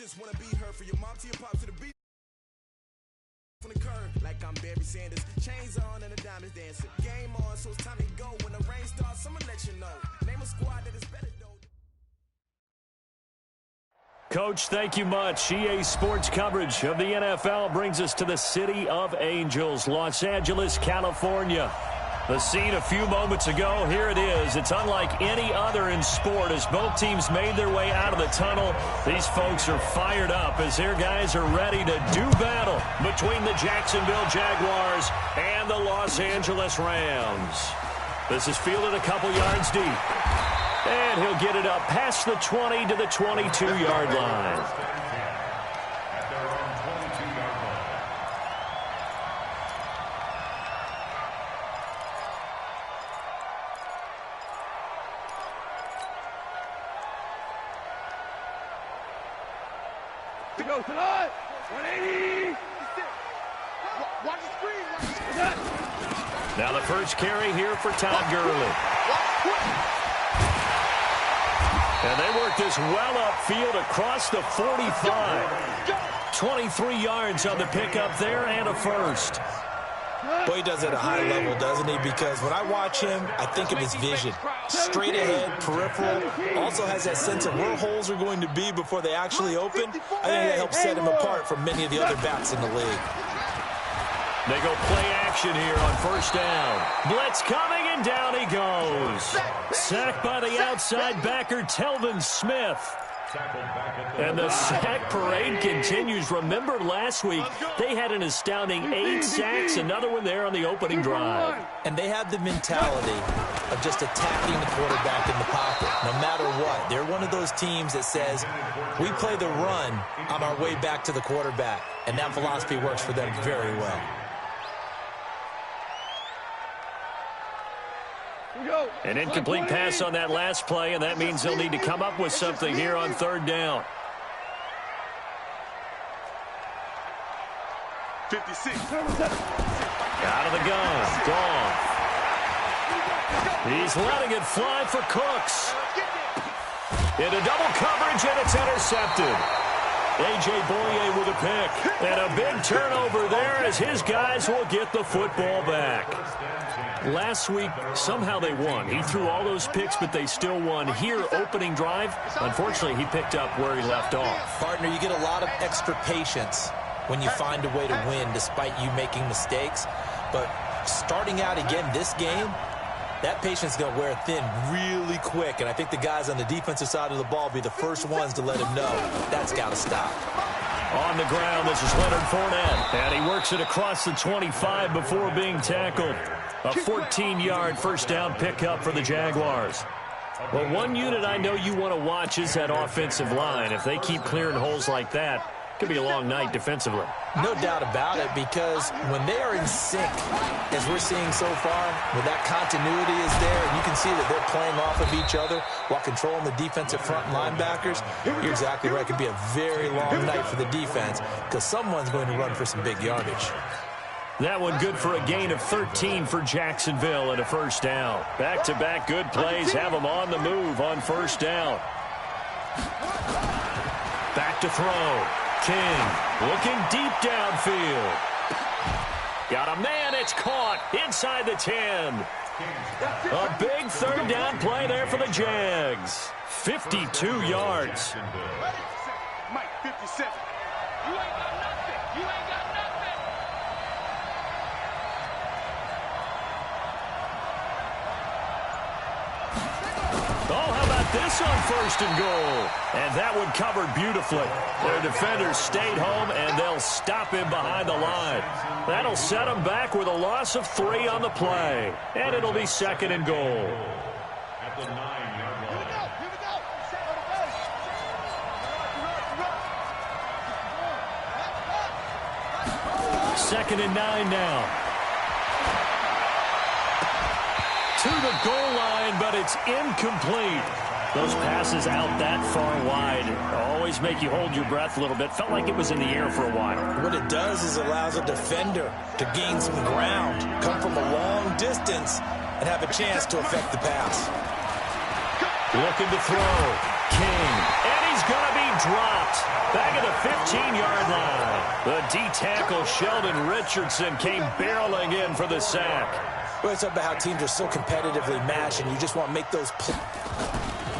just want to be heard for your mom to your pops to the beat. From the curve, like I'm Barry Sanders. Chains on and the diamonds dancing. Game on, so it's time to go. When the rain starts, I'ma let you know. Name a squad that is better though. Coach, thank you much. EA Sports coverage of the NFL brings us to the City of Angels, Los Angeles, California. The scene a few moments ago, here it is. It's unlike any other in sport as both teams made their way out of the tunnel. These folks are fired up as their guys are ready to do battle between the Jacksonville Jaguars and the Los Angeles Rams. This is fielded a couple yards deep. And he'll get it up past the 20 to the 22-yard line. To go tonight, 180. Watch the screen. Now the first carry here for Todd Gurley. And they work this well upfield across the 45. 23 yards on the pickup there and a first. Boy, he does it at a high level, doesn't he? Because when I watch him, I think of his vision. Straight ahead, peripheral. Also has that sense of where holes are going to be before they actually open. I think that helps set him apart from many of the other backs in the league. They go play action here on first down. Blitz coming, and down he goes. Sacked by the outside backer, Telvin Smith. And the sack parade continues. Remember last week, they had an astounding 8 sacks, another one there on the opening drive. And they have the mentality of just attacking the quarterback in the pocket, no matter what. They're one of those teams that says, we play the run on our way back to the quarterback. And that philosophy works for them very well. An incomplete pass on that last play, and that means they'll need to come up with something here on third down. 56. Out of the gun. Gone. He's letting it fly for Cooks. Into double coverage, and it's intercepted. A.J. Boye with a pick. And a big turnover there as his guys will get the football back. Last week, somehow they won. He threw all those picks, but they still won. Here, opening drive, unfortunately, he picked up where he left off. Partner, you get a lot of extra patience when you find a way to win despite you making mistakes. But starting out again this game, that patience is going to wear thin really quick. And I think the guys on the defensive side of the ball will be the first ones to let him know that's got to stop. On the ground, this is Leonard Fournette. And he works it across the 25 before being tackled. A 14-yard first down pickup for the Jaguars. Well, one unit I know you want to watch is that offensive line. If they keep clearing holes like that, it could be a long night defensively. No doubt about it, because when they are in sync, as we're seeing so far, when that continuity is there, and you can see that they're playing off of each other while controlling the defensive front linebackers, you're exactly right. It could be a very long night for the defense because someone's going to run for some big yardage. That one good for a gain of 13 for Jacksonville and a first down. Back-to-back good plays have them on the move on first down. Back to throw. King looking deep downfield. Got a man, it's caught inside the 10. A big third down play there for the Jags. 52 yards. Mike, 57. You ain't got nothing. You ain't got nothing. Oh, how about this on first and goal? And that one covered beautifully. Their defenders stayed home, and they'll stop him behind the line. That'll set them back with a loss of 3 on the play. And it'll be second and goal. At the 9-yard line. Here we go. Second and 9 now. To the goal line, but it's incomplete. Those passes out that far wide always make you hold your breath a little bit. Felt like it was in the air for a while. What it does is allows a defender to gain some ground, come from a long distance, and have a chance to affect the pass. Looking to throw. King. And he's going to be dropped. Back at 13-yard line. The D-tackle Sheldon Richardson came barreling in for the sack. Well, it's about how teams are so competitively matched, and you just want to make those plays.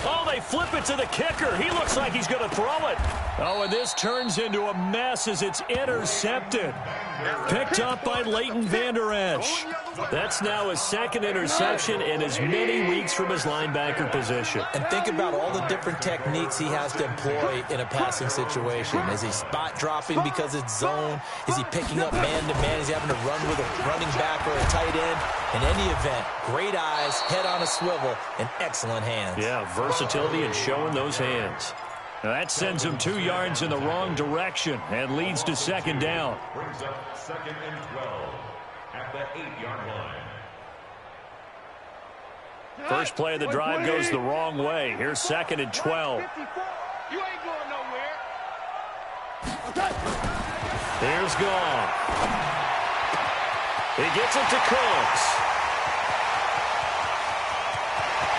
Oh, they flip it to the kicker. He looks like he's going to throw it. Oh, and this turns into a mess as it's intercepted. Picked up by Leighton Vander Esch. That's now his second interception in as many weeks from his linebacker position. And think about all the different techniques he has to employ in a passing situation. Is he spot dropping because it's zone? Is he picking up man-to-man? Is he having to run with a running back or a tight end? In any event, great eyes, head on a swivel, and excellent hands. Yeah, versatility and showing those hands. Now that sends him 2 yards in the wrong direction and leads to second down. Brings up 2nd and 12 at the 8-yard line. First play of the drive goes the wrong way. Here's 2nd and 12. You ain't going nowhere. Here's Goff. He gets it to Cooks.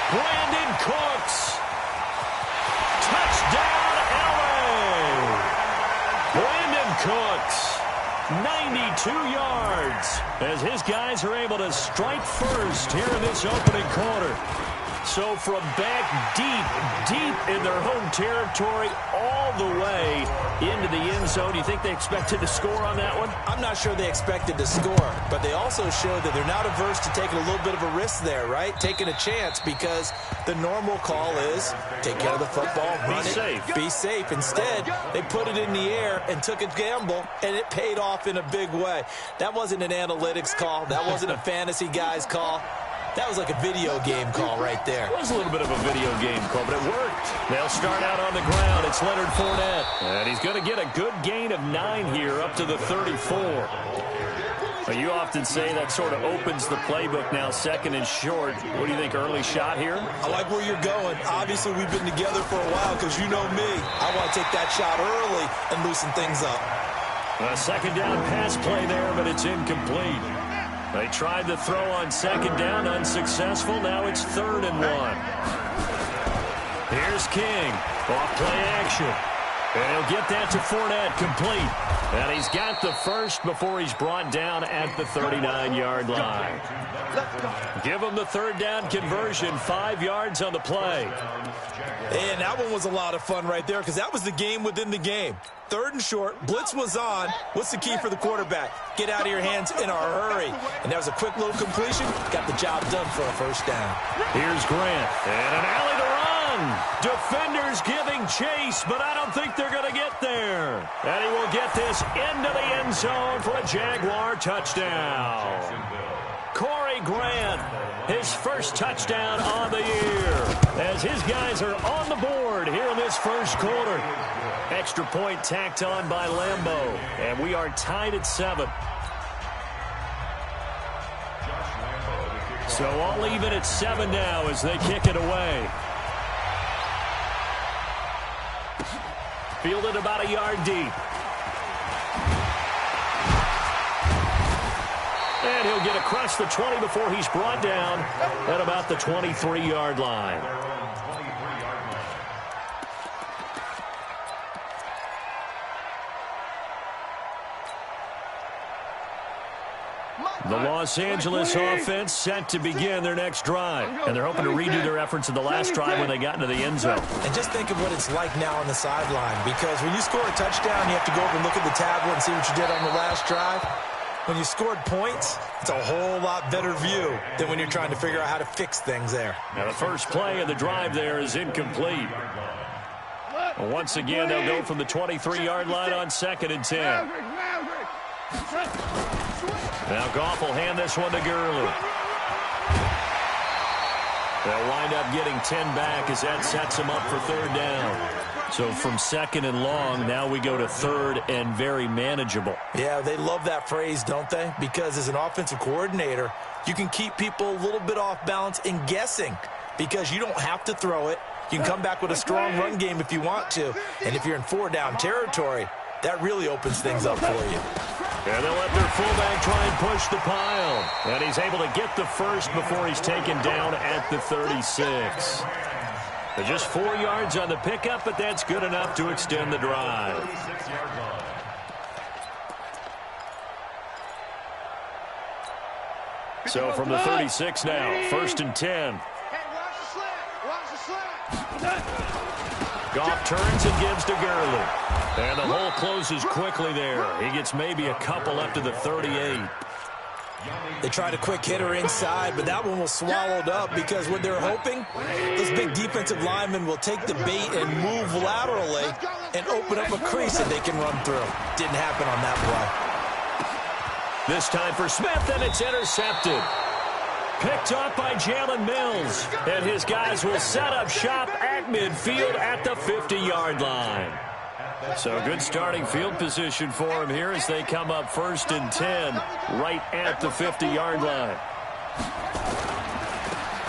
Brandon Cooks. Touchdown, LA. Brandon Cooks, 92 yards, as his guys are able to strike first here in this opening quarter. So from back deep in their home territory all the way into the end zone, you think they expected to score on that one? I'm not sure they expected to score, but they also showed that they're not averse to taking a little bit of a risk there, right? Taking a chance, because the normal call is take care of the football, run it, be safe. Instead, they put it in the air and took a gamble, and it paid off in a big way. That wasn't an analytics call. That wasn't a fantasy guy's call. That was like a video game call right there. It was a little bit of a video game call, but it worked. They'll start out on the ground. It's Leonard Fournette. And he's going to get a good gain of 9 here up to the 34. Well, you often say that sort of opens the playbook now, 2nd and short. What do you think, early shot here? I like where you're going. Obviously, we've been together for a while because you know me. I want to take that shot early and loosen things up. A 2nd down pass play there, but it's incomplete. They tried to throw on 2nd down, unsuccessful. Now it's 3rd and 1. Here's King. Off play action. And he'll get that to Fournette, complete. And he's got the first before he's brought down at the 39-yard line. Give him the 3rd down conversion, 5 yards on the play. And that one was a lot of fun right there because that was the game within the game. 3rd and short, blitz was on. What's the key for the quarterback? Get out of your hands in a hurry. And that was a quick little completion. Got the job done for a first down. Here's Grant. And an alley to run. Defenders giving chase, but I don't think they're going to get there. And he will get this into the end zone for a Jaguar touchdown. Corey Grant, his first touchdown on the year, as his guys are on the board here in this first quarter. Extra point tacked on by Lambeau, and we are tied at 7. So all even at 7 now as they kick it away. Fielded about a yard deep. And he'll get across the 20 before he's brought down at about the 23-yard line. The Los Angeles offense set to begin their next drive. And they're hoping to redo their efforts in the last drive when they got into the end zone. And just think of what it's like now on the sideline. Because when you score a touchdown, you have to go over and look at the tablet and see what you did on the last drive. When you scored points, it's a whole lot better view than when you're trying to figure out how to fix things there. Now the first play of the drive there is incomplete. Once again, they'll go from the 23-yard line on 2nd and 10. Now Goff will hand this one to Gurley. They'll wind up getting 10 back as that sets them up for 3rd down. So from 2nd and long, now we go to 3rd and very manageable. Yeah, they love that phrase, don't they? Because as an offensive coordinator, you can keep people a little bit off balance and guessing because you don't have to throw it. You can come back with a strong run game if you want to. And if you're in 4-down territory, that really opens things up for you. And they'll let their fullback try and push the pile. And he's able to get the first before he's taken down at the 36. Just 4 yards on the pickup, but that's good enough to extend the drive. So from the 36 now, 1st and 10. Goff turns and gives to Gurley. And the hole closes quickly there. He gets maybe a couple up to the 38. They tried a quick hitter inside, but that one was swallowed up because what they're hoping, those big defensive linemen will take the bait and move laterally and open up a crease that they can run through. Didn't happen on that play. This time for Smith, and it's intercepted. Picked up by Jalen Mills. And his guys will set up shop at midfield at the 50-yard line. So good starting field position for him here as they come up 1st and 10 right at the 50-yard line.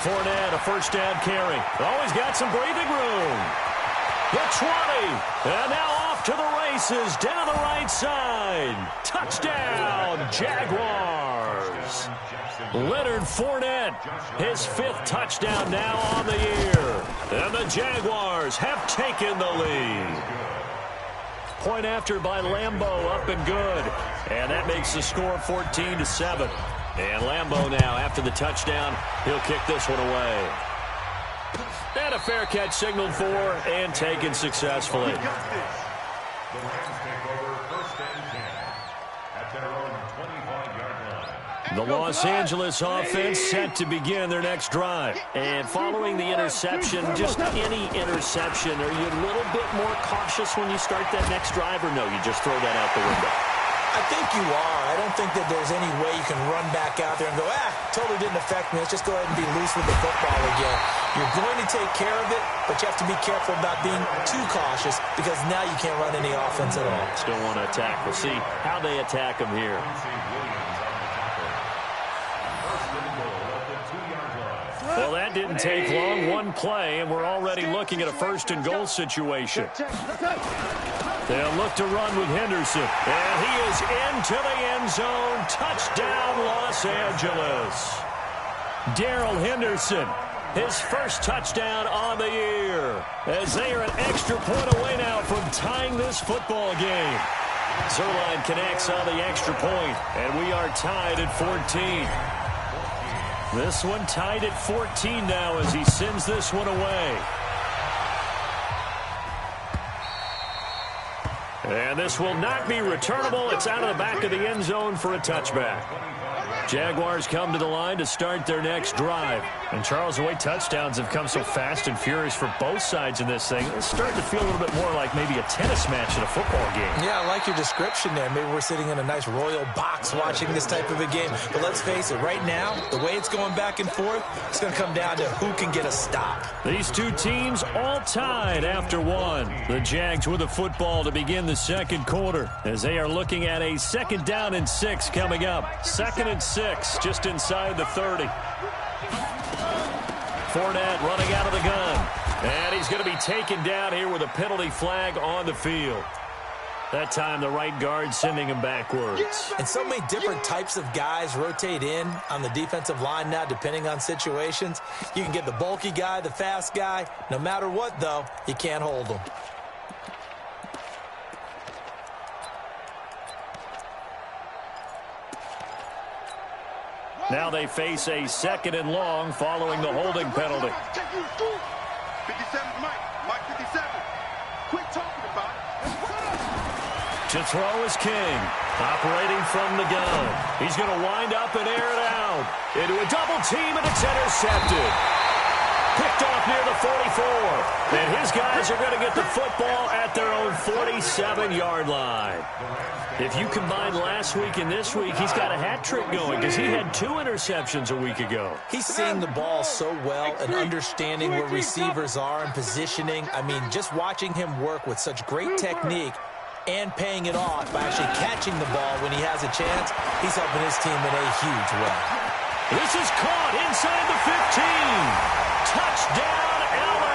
Fournette, a first down carry. Always got some breathing room. The 20. And now off to the races down the right side. Touchdown, Jaguars. Leonard Fournette, his 5th touchdown now on the year. And the Jaguars have taken the lead. Point after by Lambeau, up and good. And that makes the score 14-7. And Lambeau now, after the touchdown, he'll kick this one away. And a fair catch signaled for and taken successfully. The Los Angeles offense set to begin their next drive. And following the interception, just any interception, are you a little bit more cautious when you start that next drive, or no, you just throw that out the window? I think you are. I don't think that there's any way you can run back out there and go, totally didn't affect me. Let's just go ahead and be loose with the football again. You're going to take care of it, but you have to be careful about being too cautious because now you can't run any offense at all. Still want to attack. We'll see how they attack them here. Well, that didn't take long. One play, and we're already looking at a 1st and goal situation. They'll look to run with Henderson. And he is into the end zone. Touchdown, Los Angeles. Darrell Henderson, his 1st touchdown on the year, as they are an extra point away now from tying this football game. Zerline connects on the extra point, and we are tied at 14. This one tied at 14 now as he sends this one away. And this will not be returnable. It's out of the back of the end zone for a touchback. Jaguars come to the line to start their next drive. And, Charles, the way touchdowns have come so fast and furious for both sides in this thing, it's starting to feel a little bit more like maybe a tennis match in a football game. Yeah, I like your description there. Maybe we're sitting in a nice royal box watching this type of a game. But let's face it, right now, the way it's going back and forth, it's going to come down to who can get a stop. These two teams all tied after one. The Jags with a football to begin the 2nd quarter as they are looking at a 2nd down and 6 coming up. 2nd and 6, just inside the 30. Fournette running out of the gun. And he's going to be taken down here with a penalty flag on the field. That time the right guard sending him backwards. And so many different types of guys rotate in on the defensive line now depending on situations. You can get the bulky guy, the fast guy. No matter what, though, you can't hold them. Now they face a 2nd and long following the holding penalty. 57, Mike 57. Quit talking about it. To throw is King, operating from the gun. He's going to wind up and air it out into a double team, and it's intercepted. Picked off near the 44. And his guys are going to get the football at their own 47-yard line. If you combine last week and this week, he's got a hat trick going because he had 2 interceptions a week ago. He's seeing the ball so well and understanding where receivers are and positioning. I mean, just watching him work with such great technique and paying it off by actually catching the ball when he has a chance, he's helping his team in a huge way. This is caught inside the 15. Touchdown, LA!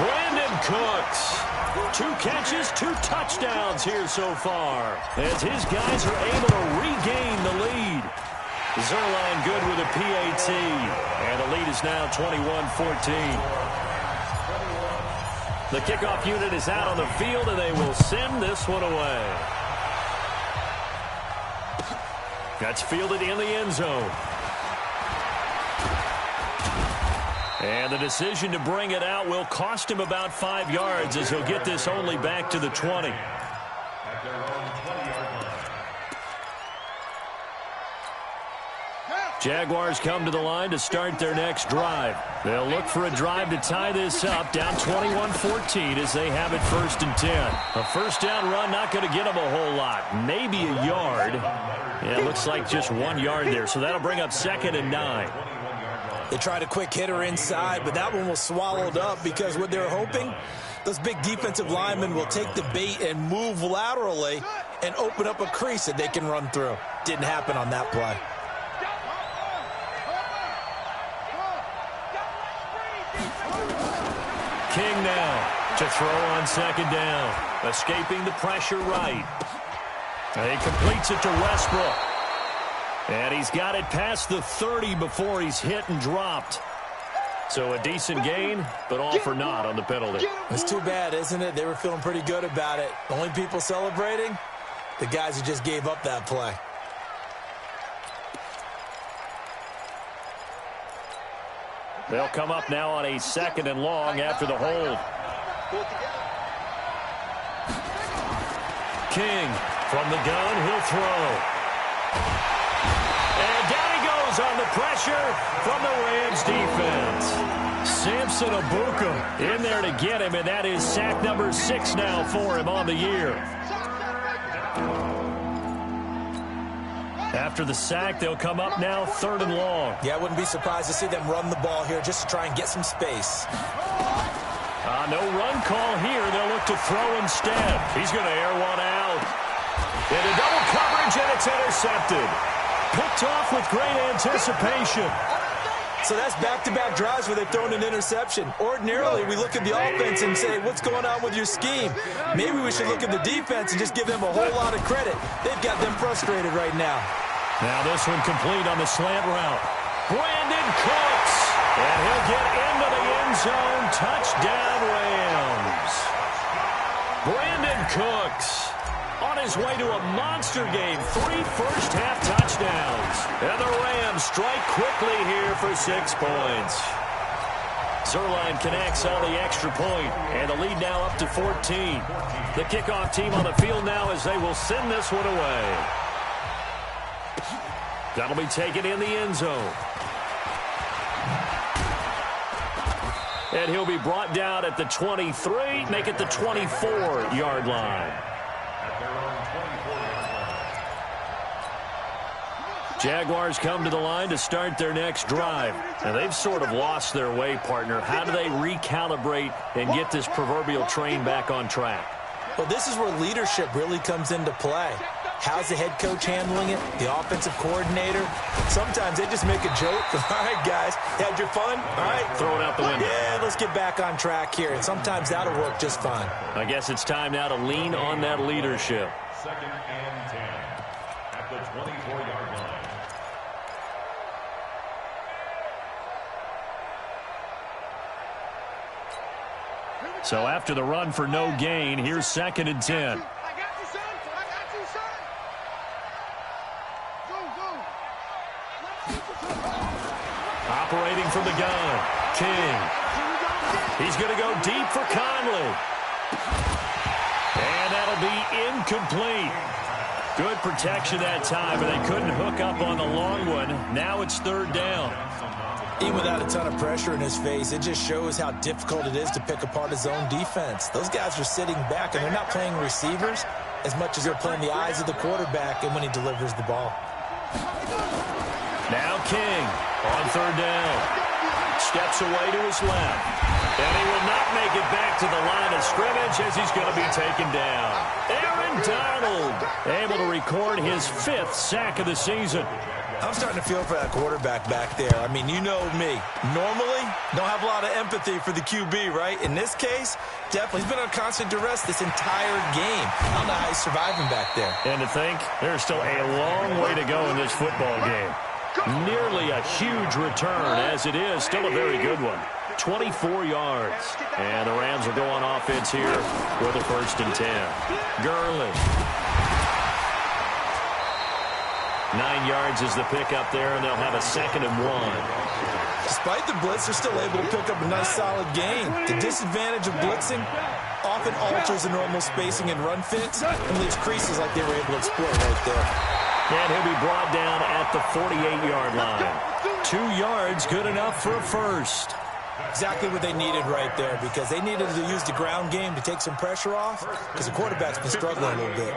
Brandon Cooks. 2 catches, 2 touchdowns here so far as his guys are able to regain the lead. Zerline good with a PAT. And the lead is now 21-14. The kickoff unit is out on the field, and they will send this one away. That's fielded in the end zone. And the decision to bring it out will cost him about 5 yards as he'll get this only back to the 20. Jaguars come to the line to start their next drive. They'll look for a drive to tie this up, down 21-14 as they have it 1st and 10. A first down run not going to get them a whole lot, maybe a yard. Yeah, it looks like just 1 yard there, so that'll bring up 2nd and 9. They tried a quick hitter inside, but that one was swallowed up because what they're hoping, those big defensive linemen will take the bait and move laterally and open up a crease that they can run through. Didn't happen on that play. King now to throw on 2nd down. Escaping the pressure right. And he completes it to Westbrook. And he's got it past the 30 before he's hit and dropped. So a decent gain, but all for naught on the penalty. It's too bad, isn't it? They were feeling pretty good about it. The only people celebrating, the guys who just gave up that play. They'll come up now on a 2nd and long after the hold. King from the gun, he'll throw. And down he goes on the pressure from the Rams defense. Samson Abuka in there to get him, and that is sack number 6 now for him on the year. After the sack, they'll come up now 3rd and long. Yeah, I wouldn't be surprised to see them run the ball here just to try and get some space. No run call here. They'll look to throw instead. He's going to air one out. Into double coverage, and it's intercepted. Picked off with great anticipation. So that's back-to-back drives where they've thrown an interception. Ordinarily, we look at the offense and say, what's going on with your scheme? Maybe we should look at the defense and just give them a whole lot of credit. They've got them frustrated right now. Now this one complete on the slant route. Brandon Cooks. And he'll get into the end zone. Touchdown, Rams. Brandon Cooks on his way to a monster game. 3 first-half touchdowns. And the Rams strike quickly here for 6 points. Zerline connects on the extra point, and the lead now up to 14. The kickoff team on the field now as they will send this one away. That'll be taken in the end zone. And he'll be brought down at the 23, make it the 24-yard line. Jaguars come to the line to start their next drive. And they've sort of lost their way, partner. How do they recalibrate and get this proverbial train back on track? Well, this is where leadership really comes into play. How's the head coach handling it? The offensive coordinator? Sometimes they just make a joke. All right, guys, had your fun? All right. Throw it out the window. Yeah, let's get back on track here. And sometimes that'll work just fine. I guess it's time now to lean on that leadership. 2nd and 10 at the 24-yard line. So after the run for no gain, here's 2nd and 10. Operating from the gun, King. He's going to go deep for Conley. And that'll be incomplete. Good protection that time, but they couldn't hook up on the long one. Now it's 3rd down. Even without a ton of pressure in his face, it just shows how difficult it is to pick apart his own defense. Those guys are sitting back, and they're not playing receivers as much as they're playing the eyes of the quarterback and when he delivers the ball. Now King on 3rd down. Steps away to his left. And he will not make it back to the line of scrimmage as he's going to be taken down. Aaron Donald able to record his 5th sack of the season. I'm starting to feel for that quarterback back there. I mean, you know me. Normally, don't have a lot of empathy for the QB, right? In this case, definitely. He's been on constant duress this entire game. I don't know how he's surviving back there. And to think, there's still a long way to go in this football game. Nearly a huge return. As it is, still a very good one. 24 yards. And the Rams will go on offense here with a 1st and 10. Gurley. 9 yards is the pickup there, and they'll have a 2nd and 1. Despite the blitz, they're still able to pick up a nice solid gain. The disadvantage of blitzing often alters the normal spacing and run fits and leaves creases like they were able to exploit right there. And he'll be brought down at the 48-yard line. 2 yards, good enough for a 1st. Exactly what they needed right there, because they needed to use the ground game to take some pressure off, because the quarterback's been struggling a little bit.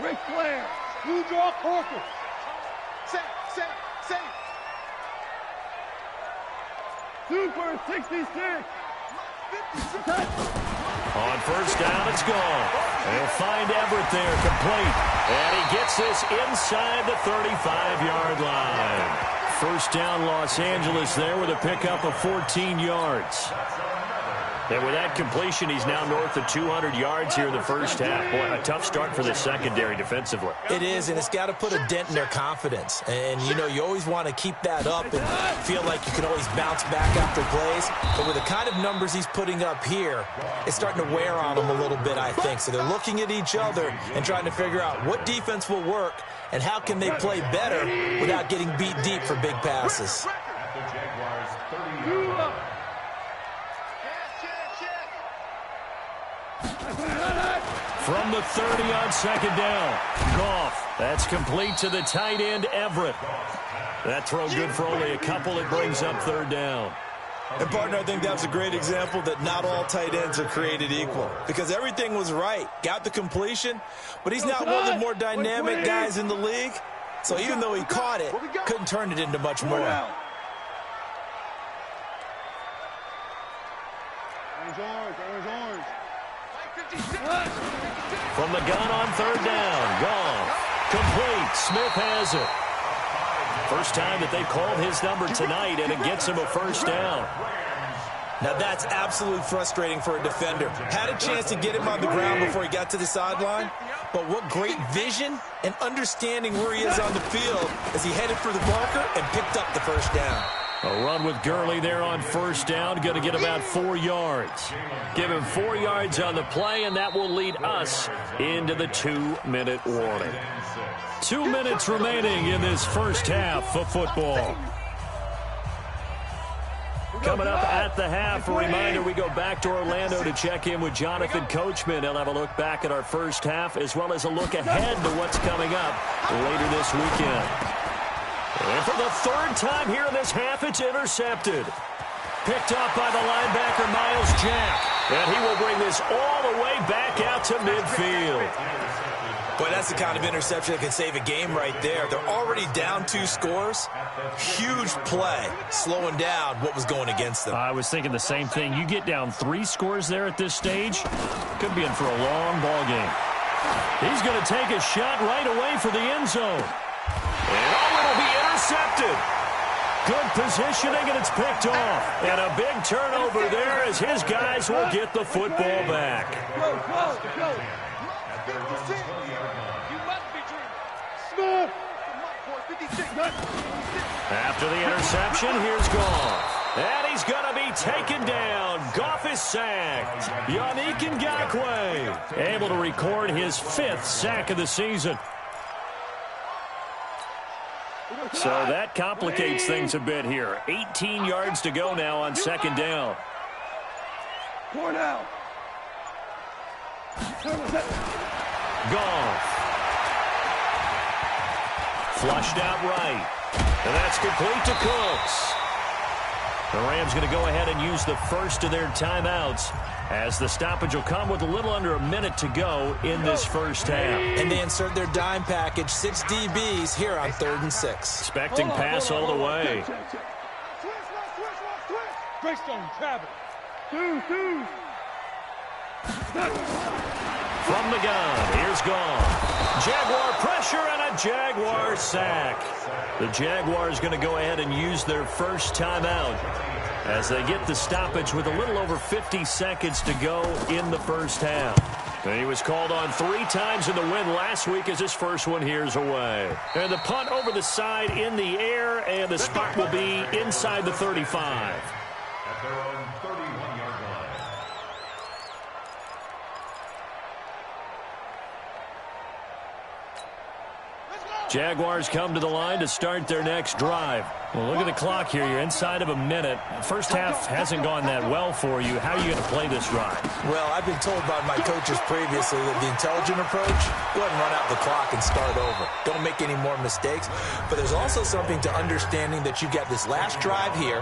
Ric Flair, you draw corker. Safe. Super 66. On 1st down, it's gone. They'll find Everett there, complete. And he gets this inside the 35-yard line. 1st down, Los Angeles there with a pickup of 14 yards. And with that completion, he's now north of 200 yards here in the 1st half. Boy, a tough start for the secondary defensively. It is, and it's got to put a dent in their confidence. And, you know, you always want to keep that up and feel like you can always bounce back after plays. But with the kind of numbers he's putting up here, it's starting to wear on them a little bit, I think. So they're looking at each other and trying to figure out what defense will work and how can they play better without getting beat deep for big passes. From the 30 on 2nd down. Goff. That's complete to the tight end, Everett. That throw good for only a couple. It brings up 3rd down. And, partner, I think that was a great example that not all tight ends are created equal, because everything was right. Got the completion, but he's not one of the more dynamic guys in the league. So even though he caught it, couldn't turn it into much more. Orange. From the gun on 3rd down. Goff. Complete. Smith has it. First time that they called his number tonight, and it gets him a 1st down. Now that's absolutely frustrating for a defender. Had a chance to get him on the ground before he got to the sideline, but what great vision and understanding where he is on the field as he headed for the marker and picked up the 1st down. A run with Gurley there on 1st down. Going to get about 4 yards. Give him 4 yards on the play, and that will lead us into the 2-minute warning. 2 minutes remaining in this 1st half of football. Coming up at the half, a reminder, we go back to Orlando to check in with Jonathan Coachman. He'll have a look back at our 1st half, as well as a look ahead to what's coming up later this weekend. And for the 3rd time here in this half, it's intercepted. Picked up by the linebacker, Miles Jack. And he will bring this all the way back out to midfield. Boy, that's the kind of interception that can save a game right there. They're already down 2 scores. Huge play, slowing down what was going against them. I was thinking the same thing. You get down 3 scores there at this stage, could be in for a long ball game. He's going to take a shot right away for the end zone. And it'll be intercepted. Good positioning, and it's picked off. And a big turnover there as his guys will get the football back. After the interception, here's Goff. And he's going to be taken down. Goff is sacked. Yannick Ngakoue able to record his 5th sack of the season. So that complicates things a bit here. 18 yards to go now on 2nd down. Goff. Flushed out right. And that's complete to Cooks. The Rams going to go ahead and use the first of their timeouts, as the stoppage will come with a little under a minute to go in this 1st half. And they insert their dime package, 6 DBs here on 3rd and 6. Expecting pass all the way. From the gun, here's Goff. Jaguar pressure and a Jaguar sack. The Jaguars going to go ahead and use their first timeout as they get the stoppage with a little over 50 seconds to go in the 1st half. He was called on 3 times in the win last week as his first one here's away. And the punt over the side in the air, and the spot will be inside the 35. At their own 31-yard line. Jaguars come to the line to start their next drive. Well, look at the clock here. You're inside of a minute. First half hasn't gone that well for you. How are you going to play this drive? Well, I've been told by my coaches previously that the intelligent approach, go ahead and run out the clock and start over. Don't make any more mistakes. But there's also something to understanding that you got this last drive here.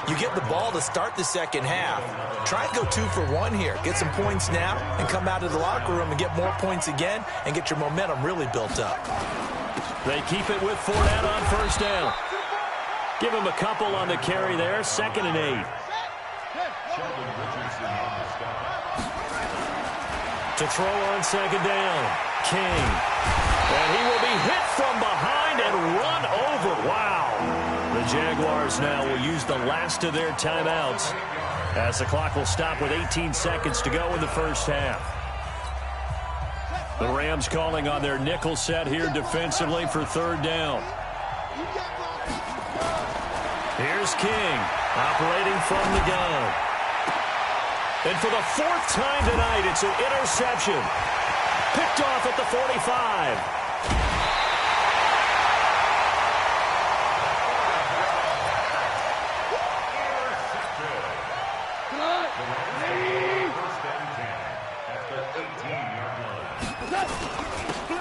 You get the ball to start the second half. Try and go 2 for 1 here. Get some points now and come out of the locker room and get more points again and get your momentum really built up. They keep it with Fournette on first down. Give him a couple on the carry there. 2nd and 8. To throw on second down. King. And he will be hit from behind and run over. Wow. The Jaguars now will use the last of their timeouts as the clock will stop with 18 seconds to go in the first half. The Rams calling on their nickel set here defensively for 3rd down. Here's King operating from the gun. And for the 4th time tonight, it's an interception. Picked off at the 45.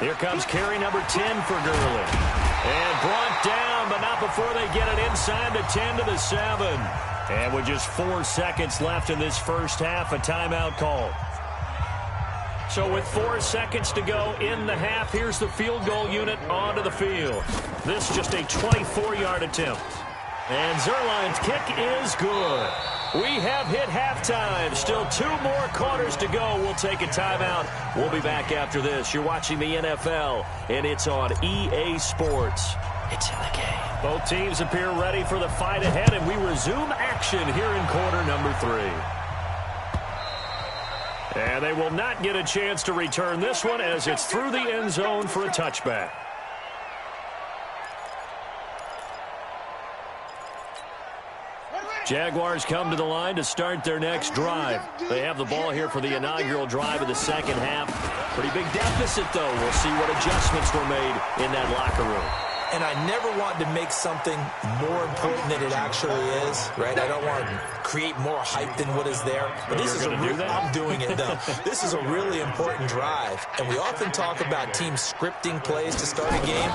Here comes carry number 10 for Gurley. And brought down, but not before they get it inside the 10 to the 7. And with just 4 seconds left in this first half, a timeout call. So with 4 seconds to go in the half, here's the field goal unit onto the field. This just a 24-yard attempt. And Zerline's kick is good. We have hit halftime. Still 2 more quarters to go. We'll take a timeout. We'll be back after this. You're watching the NFL, and it's on EA Sports. It's in the game. Both teams appear ready for the fight ahead, and we resume action here in quarter number 3. And they will not get a chance to return this one as it's through the end zone for a touchback. Jaguars come to the line to start their next drive. They have the ball here for the inaugural drive of the second half. Pretty big deficit, though. We'll see what adjustments were made in that locker room. And I never want to make something more important than it actually is, right? I don't want to create more hype than what is there. But this is I'm doing it, though. This is a really important drive. And we often talk about teams scripting plays to start a game.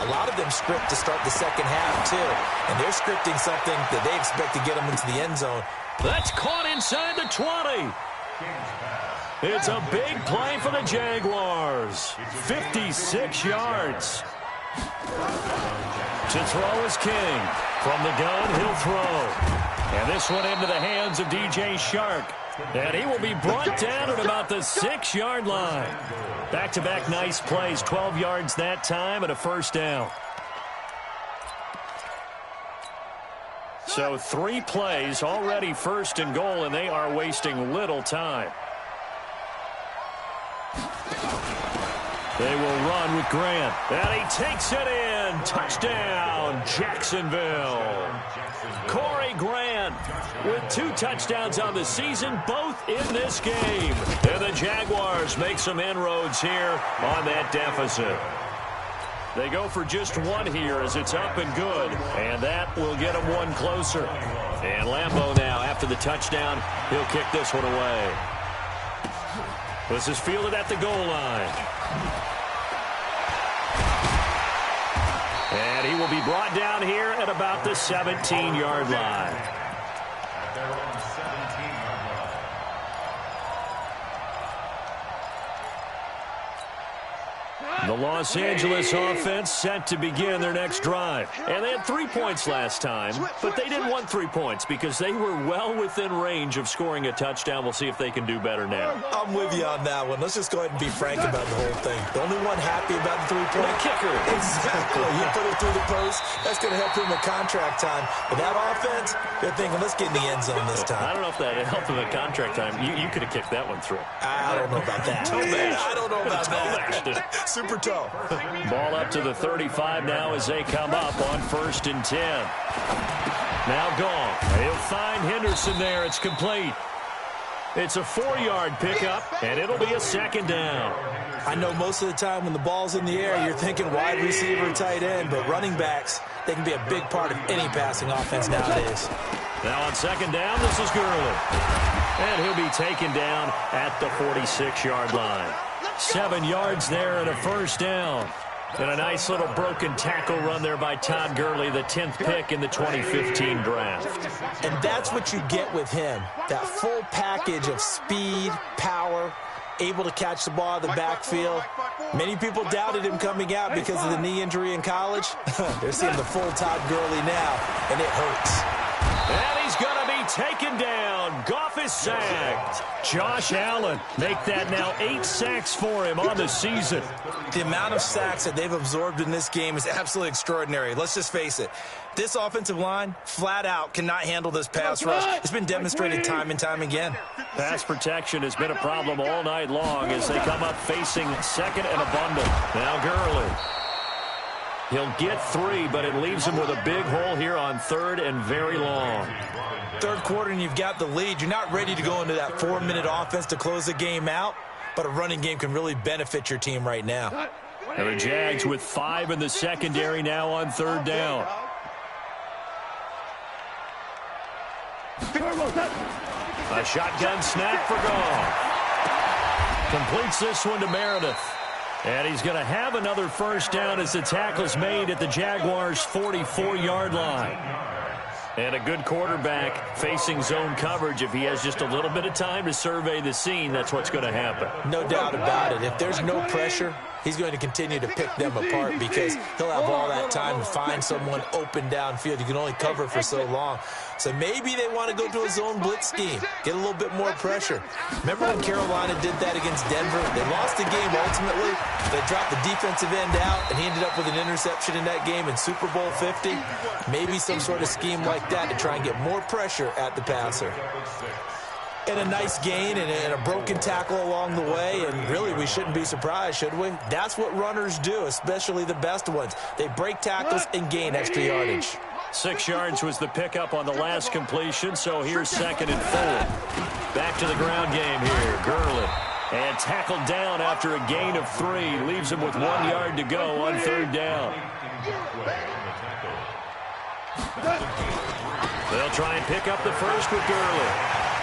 A lot of them script to start the second half, too. And they're scripting something that they expect to get them into the end zone. That's caught inside the 20. It's a big play for the Jaguars. 56 yards. To throw is King. From the gun, he'll throw. And this one into the hands of DJ Shark. And he will be brought down at about the 6-yard line. Back-to-back nice plays. 12 yards that time and a first down. So 3 plays already first and goal, and they are wasting little time. They will run with Grant. And he takes it in. Touchdown, Jacksonville. Corey Grant with 2 touchdowns on the season, both in this game. And the Jaguars make some inroads here on that deficit. They go for just 1 here as it's up and good. And that will get them 1 closer. And Lambeau now, after the touchdown, he'll kick this one away. This is fielded at the goal line. And he will be brought down here at about the 17-yard line. At their own 17-yard line. The Los Angeles offense set to begin their next drive. And they had 3 points last time, but they didn't want 3 points because they were well within range of scoring a touchdown. We'll see if they can do better now. I'm with you on that one. Let's just go ahead and be frank about the whole thing. The only one happy about the three-point kicker. Exactly. You put it through the post. That's going to help him at contract time. But that offense, they're thinking, let's get in the end zone this time. I don't know if that helped him at contract time. You could have kicked that one through. I don't know about that. I don't know about that. Super toe. Ball up to the 35 now as they come up on 1st and 10. Now gone. He'll find Henderson there. It's complete. It's a 4-yard pickup, and it'll be a 2nd down. I know most of the time when the ball's in the air, you're thinking wide receiver, tight end, but running backs, they can be a big part of any passing offense nowadays. Now on 2nd down, this is Gurley. And he'll be taken down at the 46-yard line. 7 yards there and a 1st down. And a nice little broken tackle run there by Todd Gurley, the 10th pick in the 2015 draft. And that's what you get with him, that full package of speed, power, able to catch the ball out of the backfield. Many people doubted him coming out because of the knee injury in college. They're seeing the full Todd Gurley now, and it hurts. And he's going to be taken down. Goff is sacked. Josh Allen, make that now 8 sacks for him on the season. The amount of sacks that they've absorbed in this game is absolutely extraordinary. Let's just face it. This offensive line, flat out, cannot handle this pass rush. It's been demonstrated time and time again. Pass protection has been a problem all night long as they come up facing 2nd and abundant. Now Gurley. He'll get 3, but it leaves him with a big hole here on 3rd and very long. 3rd quarter and you've got the lead. You're not ready to go into that 4-minute offense to close the game out, but a running game can really benefit your team right now. And the Jags with 5 in the secondary now on 3rd down. A shotgun snap for Goff. Completes this one to Meredith. And he's going to have another 1st down as the tackle's made at the Jaguars' 44-yard line. And a good quarterback facing zone coverage. If he has just a little bit of time to survey the scene, that's what's going to happen. No doubt about it. If there's no pressure, he's going to continue to pick them apart because he'll have all that time to find someone open downfield. You can only cover for so long. So maybe they want to go to a zone blitz scheme, get a little bit more pressure. Remember when Carolina did that against Denver? They lost the game ultimately. They dropped the defensive end out, and he ended up with an interception in that game in Super Bowl 50. Maybe some sort of scheme like that to try and get more pressure at the passer. And a nice gain and a broken tackle along the way, and really we shouldn't be surprised, should we? That's what runners do, especially the best ones. They break tackles and gain extra yardage. 6 yards was the pickup on the last completion, so here's 2nd and 4. Back to the ground game here. Gurley. And tackled down after a gain of 3. Leaves him with 1 yard to go on 3rd down. They'll try and pick up the first with Gurley.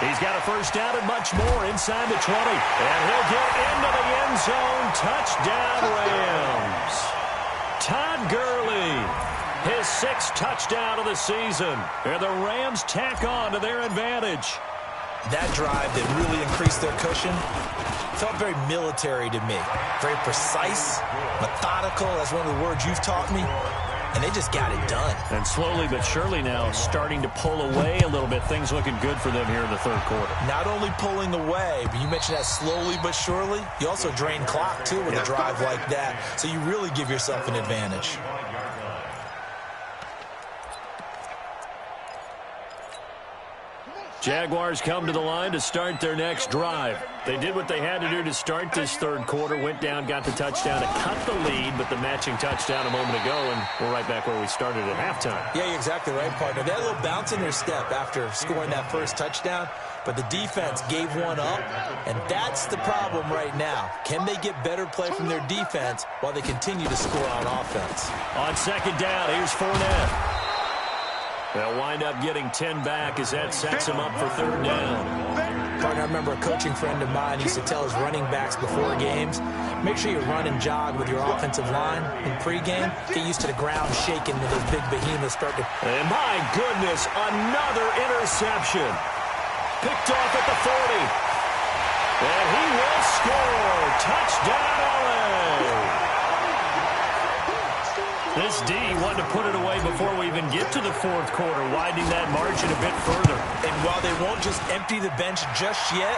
He's got a 1st down and much more inside the 20. And he'll get into the end zone. Touchdown, Rams. Todd Gurley. His 6th touchdown of the season. And the Rams tack on to their advantage. That drive that really increased their cushion felt very military to me. Very precise, methodical. That's one of the words you've taught me. And they just got it done. And slowly but surely now starting to pull away a little bit. Things looking good for them here in the 3rd quarter. Not only pulling away, but you mentioned that slowly but surely. You also drain clock, too, with a drive like that. So you really give yourself an advantage. Jaguars come to the line to start their next drive. They did what they had to do to start this 3rd quarter. Went down, got the touchdown to cut the lead, but the matching touchdown a moment ago, and we're right back where we started at halftime. Yeah, you're exactly right, partner. They had a little bounce in their step after scoring that 1st touchdown, but the defense gave one up, and that's the problem right now. Can they get better play from their defense while they continue to score on offense? On 2nd down, here's Fournette. They'll wind up getting 10 back as that sets him up for 3rd down. Partner, I remember a coaching friend of mine used to tell his running backs before games, make sure you run and jog with your offensive line in pregame. Get used to the ground shaking when those big behemoths start to... And my goodness, another interception. Picked off at the 40. And he will score. Touchdown, LA. This D wanted to put it away before we even get to the fourth quarter, widening that margin a bit further. And while they won't just empty the bench just yet,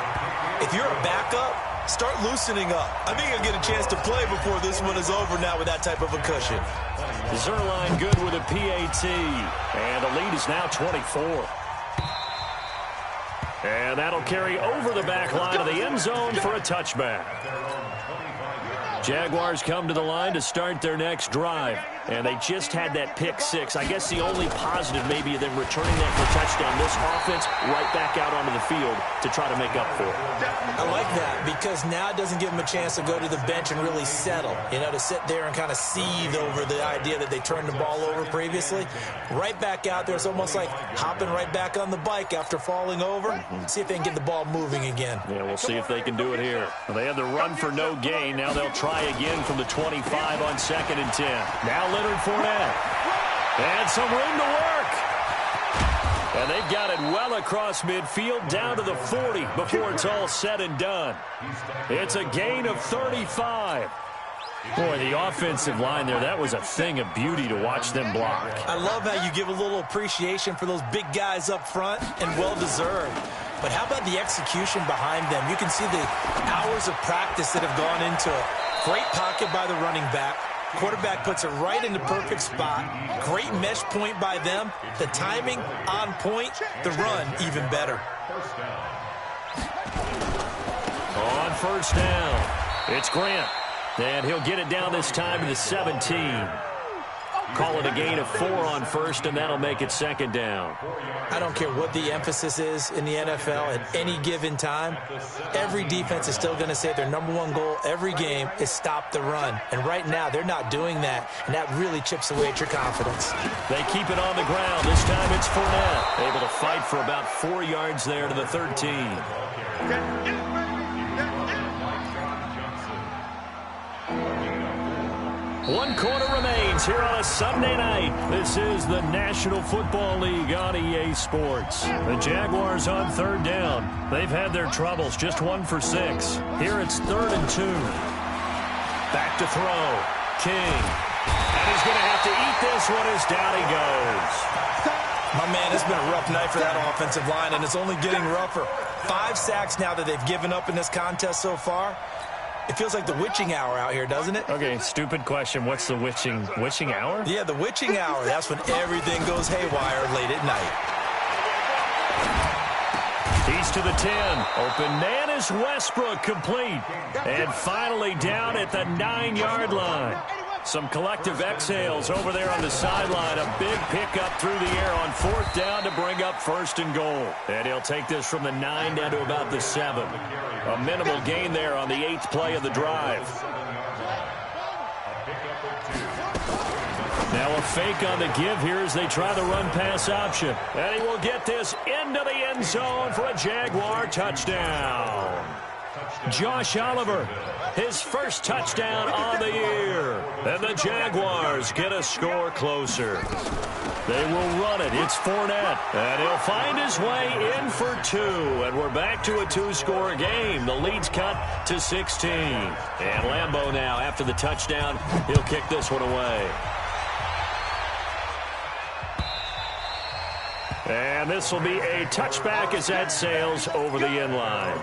if you're a backup, start loosening up. I think you'll get a chance to play before this one is over now with that type of a cushion. Zerline good with a PAT. And the lead is now 24. And that'll carry over the back line of the end zone for a touchback. Jaguars come to the line to start their next drive. And they just had that pick six. I guess the only positive maybe of them returning that for a touchdown. This offense right back out onto the field to try to make up for it. I like that because now it doesn't give them a chance to go to the bench and really settle. To sit there and kind of seethe over the idea that they turned the ball over previously. Right back out there. It's almost like hopping right back on the bike after falling over. See if they can get the ball moving again. Yeah, we'll see if they can do it here. Well, they had the run for no gain. Now they'll try again from the 25 on 2nd and 10. Now Leonard Fournette. And some room to work. And they've got it well across midfield down to the 40 before it's all said and done. It's a gain of 35. Boy, the offensive line there, that was a thing of beauty to watch them block. I love how you give a little appreciation for those big guys up front, and well-deserved. But how about the execution behind them? You can see the hours of practice that have gone into it. Great pocket by the running back. Quarterback puts it right in the perfect spot. Great mesh point by them. The timing on point. The run even better. On first down, it's Grant. And he'll get it down this time to the 17. Call it a gain of 4 on first, and that'll make it 2nd down. I don't care what the emphasis is in the NFL at any given time. Every defense is still going to say their #1 goal every game is stop the run. And right now, they're not doing that, and that really chips away at your confidence. They keep it on the ground. This time it's Fournette, able to fight for about 4 yards there to the 13. One quarter remains here on a Sunday night. This is the National Football League on EA Sports. The Jaguars on 3rd down. They've had their troubles, just 1 for 6. Here it's 3rd and 2. Back to throw. King. And he's going to have to eat this one as down he goes. My man, it's been a rough night for that offensive line, and it's only getting rougher. 5 sacks now that they've given up in this contest so far. It feels like the witching hour out here, doesn't it? Okay, stupid question. What's the witching hour? Yeah, the witching hour. That's when everything goes haywire late at night. He's to the 10. Open man is Westbrook, complete. And finally down at the 9-yard line. Some collective exhales over there on the sideline. A big pickup through the air on 4th down to bring up 1st and goal. And he'll take this from the 9 down to about the 7. A minimal gain there on the 8th play of the drive. Now a fake on the give here as they try the run-pass option. And he will get this into the end zone for a Jaguar touchdown. Josh Oliver, his first touchdown on the year. And the Jaguars get a score closer. They will run it. It's Fournette. And he'll find his way in for 2. And we're back to a 2-score game. The lead's cut to 16. And Lambeau now, after the touchdown, he'll kick this one away. And this will be a touchback as that sails over the end line.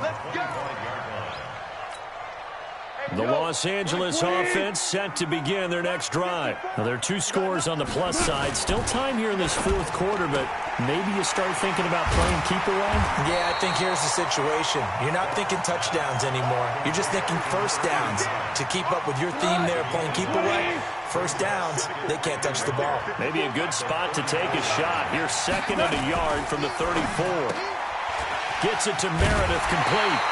The Los Angeles offense set to begin their next drive. Now, there are 2 scores on the plus side. Still time here in this 4th quarter, but maybe you start thinking about playing keep away? Yeah, I think here's the situation. You're not thinking touchdowns anymore. You're just thinking first downs. To keep up with your theme there, playing keep away, first downs, they can't touch the ball. Maybe a good spot to take a shot. Here's 2nd and a yard from the 34. Gets it to Meredith, complete.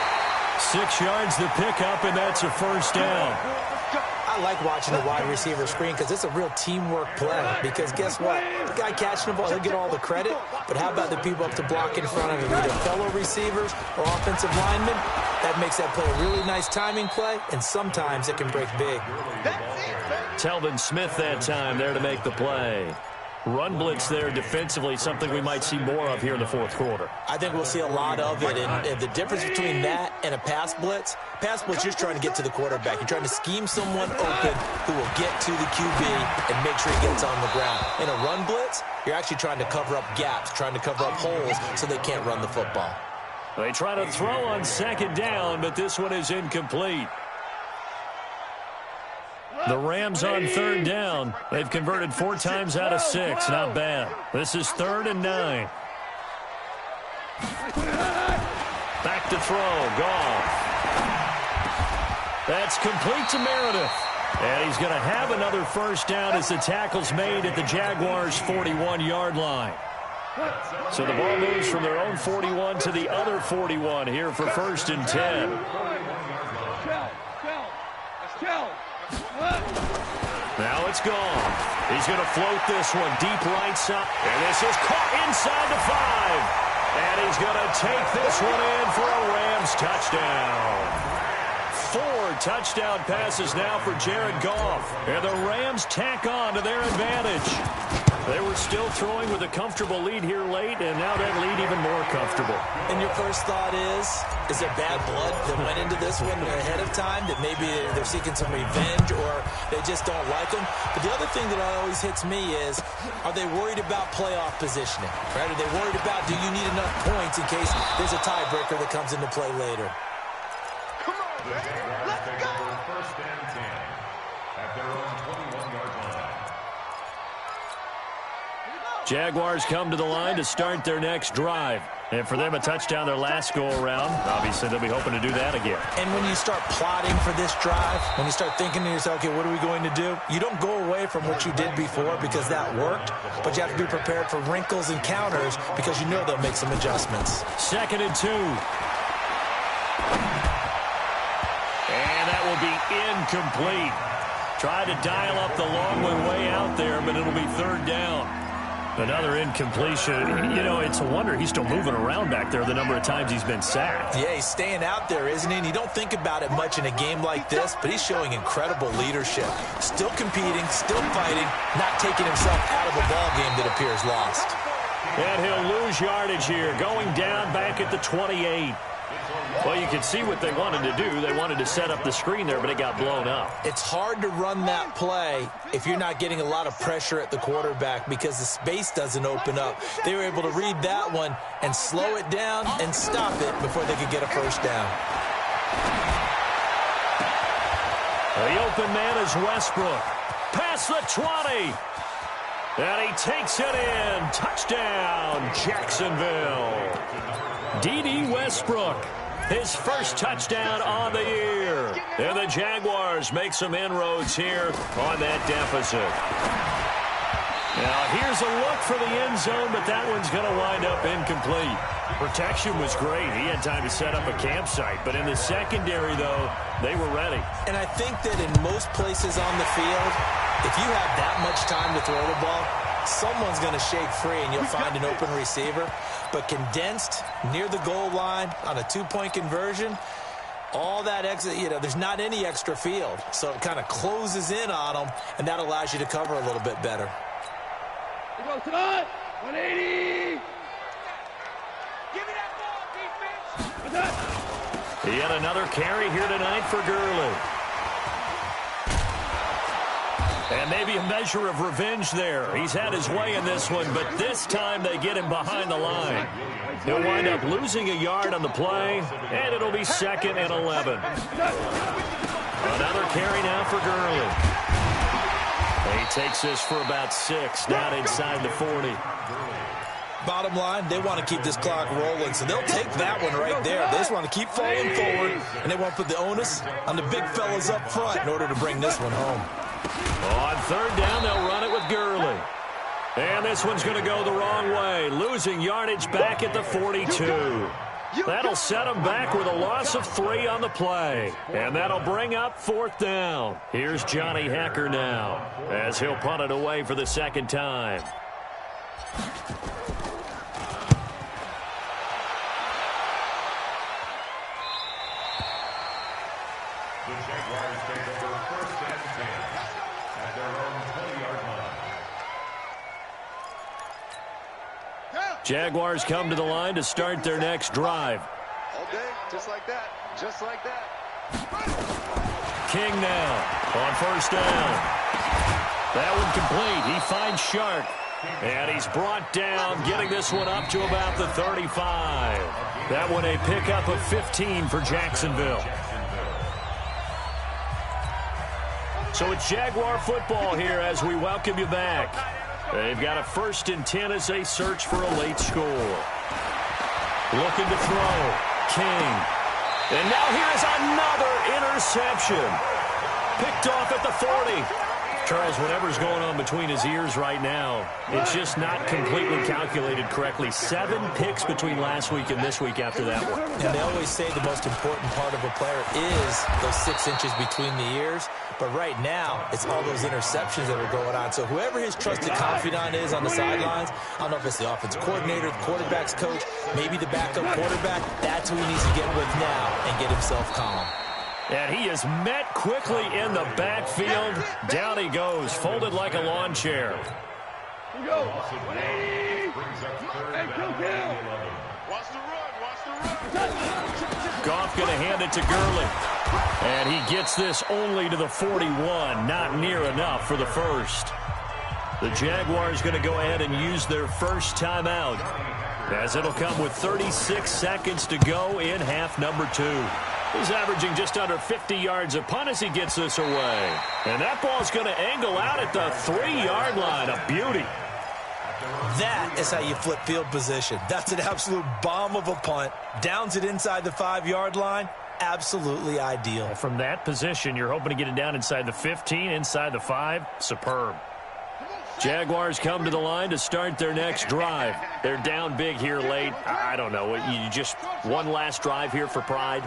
6 yards the pickup, and that's a 1st down. I like watching the wide receiver screen because it's a real teamwork play. Because guess what? The guy catching the ball, he'll get all the credit. But how about the people up to block in front of him, either fellow receivers or offensive linemen? That makes that play a really nice timing play, and sometimes it can break big. Telvin Smith that time there to make the play. run blitz there defensively, something we might see more of here in the fourth quarter. I think we'll see a lot of it, and the difference between that and a pass blitz, you're trying to get to the quarterback. You're trying to scheme someone open who will get to the QB and make sure he gets on the ground. In a run blitz, you're actually trying to cover up gaps, trying to cover up holes so they can't run the football. They try to throw on second down, but this one is incomplete. The Rams on third down. They've converted 4 times out of 6. Not bad. This is 3rd and 9. Back to throw. Goff. That's complete to Meredith. And he's going to have another first down as the tackle's made at the Jaguars' 41-yard line. So the ball moves from their own 41 to the other 41 here for 1st and 10. Now it's gone. He's going to float this one deep right side. And this is caught inside the 5. And he's going to take this one in for a Rams touchdown. 4 touchdown passes now for Jared Goff. And the Rams tack on to their advantage. They were still throwing with a comfortable lead here late, and now that lead even more comfortable. And your first thought is there bad blood that went into this one ahead of time, that maybe they're seeking some revenge or they just don't like them? But the other thing that always hits me is, are they worried about playoff positioning? Right? Are they worried about, do you need enough points in case there's a tiebreaker that comes into play later? Come on, man. Let's go. 1st and 10 at their own 21-yard line. Jaguars come to the line to start their next drive. And for them, a touchdown their last go-around. Obviously, they'll be hoping to do that again. And when you start plotting for this drive, when you start thinking to yourself, okay, what are we going to do? You don't go away from what you did before because that worked, but you have to be prepared for wrinkles and counters because you know they'll make some adjustments. 2nd and 2. And that will be incomplete. Tried to dial up the long one way out there, but it'll be 3rd down. Another incompletion. You know, it's a wonder he's still moving around back there the number of times he's been sacked. Yeah, he's staying out there, isn't he? And you don't think about it much in a game like this, but he's showing incredible leadership. Still competing, still fighting, not taking himself out of a ball game that appears lost. And he'll lose yardage here, going down back at the 28. Well, you can see what they wanted to do. They wanted to set up the screen there, but it got blown up. It's hard to run that play if you're not getting a lot of pressure at the quarterback because the space doesn't open up. They were able to read that one and slow it down and stop it before they could get a first down. The open man is Westbrook. Past the 20. And he takes it in. Touchdown, Jacksonville. D.D. Westbrook, his first touchdown on the year. And the Jaguars make some inroads here on that deficit. Now, here's a look for the end zone, but that one's going to wind up incomplete. Protection was great. He had time to set up a campsite. But in the secondary, though, they were ready. And I think that in most places on the field, if you have that much time to throw the ball, someone's going to shake free and you'll find an open receiver. But condensed near the goal line on a 2-point conversion, all that extra, there's not any extra field. So it kind of closes in on them, and that allows you to cover a little bit better. We go tonight. 180. Give me that ball, defense. He had another carry here tonight for Gurley. And maybe a measure of revenge there. He's had his way in this one, but this time they get him behind the line. He'll wind up losing a yard on the play, and it'll be 2nd and 11. Another carry now for Gurley. He takes this for about 6, down inside the 40. Bottom line, they want to keep this clock rolling, so they'll take that one right there. They just want to keep falling forward, and they want to put the onus on the big fellas up front in order to bring this one home. On 3rd down, they'll run it with Gurley. And this one's going to go the wrong way, losing yardage back at the 42. That'll set them back with a loss of 3 on the play. And that'll bring up 4th down. Here's Johnny Hekker now, as he'll punt it away for the 2nd time. The Jaguars take over 1st and 10 at their own 20-yard line. Jaguars come to the line to start their next drive. All day, just like that. Just like that. King now on first down. That one complete. He finds Shark. And he's brought down, getting this one up to about the 35. That one a pickup of 15 for Jacksonville. So it's Jaguar football here as we welcome you back. They've got a 1st and 10 as they search for a late score. Looking to throw. King. And now here is another interception. Picked off at the 40. Charles, whatever's going on between his ears right now, it's just not completely calculated correctly. 7 picks between last week and this week after that one. And they always say the most important part of a player is those 6 inches between the ears. But right now, it's all those interceptions that are going on. So whoever his trusted confidant is on the sidelines, I don't know if it's the offensive coordinator, the quarterback's coach, maybe the backup quarterback, that's who he needs to get with now and get himself calm. And he is met quickly in the backfield. Down he goes, folded like a lawn chair. Here we go. Hey, kill. Watch the run. Goff going to hand it to Gurley. And he gets this only to the 41. Not near enough for the first. The Jaguars going to go ahead and use their first timeout, as it'll come with 36 seconds to go in half number 2. He's averaging just under 50 yards a punt as he gets this away. And that ball's going to angle out at the 3-yard line. A beauty. That is how you flip field position. That's an absolute bomb of a punt. Downs it inside the 5-yard line. Absolutely ideal. From that position, you're hoping to get it down inside the 15, inside the 5. Superb. Jaguars come to the line to start their next drive. They're down big here late. I don't know. You just one last drive here for pride?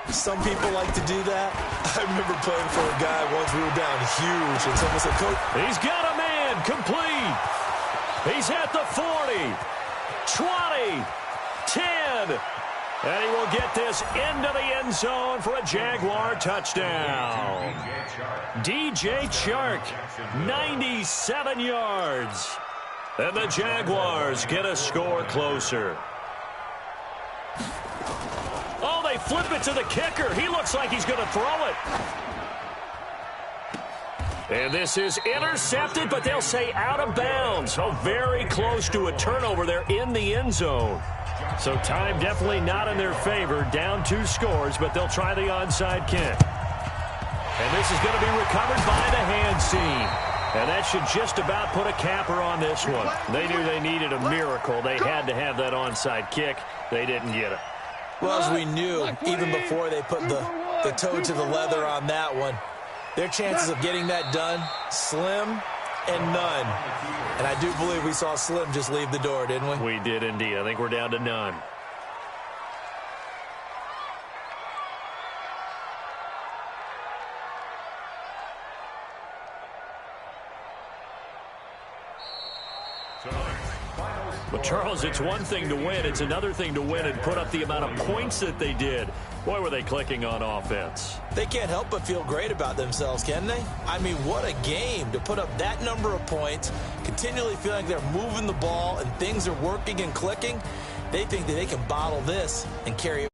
Some people like to do that. I remember playing for a guy once we were down huge, and someone said, Coach. He's got a man complete. He's at the 40, 20, 10. And he will get this into the end zone for a Jaguar touchdown. DJ Chark, 97 yards. And the Jaguars get a score closer. Oh, they flip it to the kicker. He looks like he's going to throw it. And this is intercepted, but they'll say out of bounds. So very close to a turnover there in the end zone. So time definitely not in their favor. Down 2 scores, but they'll try the onside kick. And this is going to be recovered by the hand seam. And that should just about put a capper on this one. They knew they needed a miracle. They had to have that onside kick. They didn't get it. Well, as we knew, even before they put the toe to the leather on that one, their chances of getting that done, slim and none. And I do believe we saw Slim just leave the door, didn't we? We did indeed. I think we're down to none. But, Charles, it's one thing to win. It's another thing to win and put up the amount of points that they did. Boy, were they clicking on offense. They can't help but feel great about themselves, can they? I mean, what a game to put up that number of points, continually feeling like they're moving the ball and things are working and clicking. They think that they can bottle this and carry it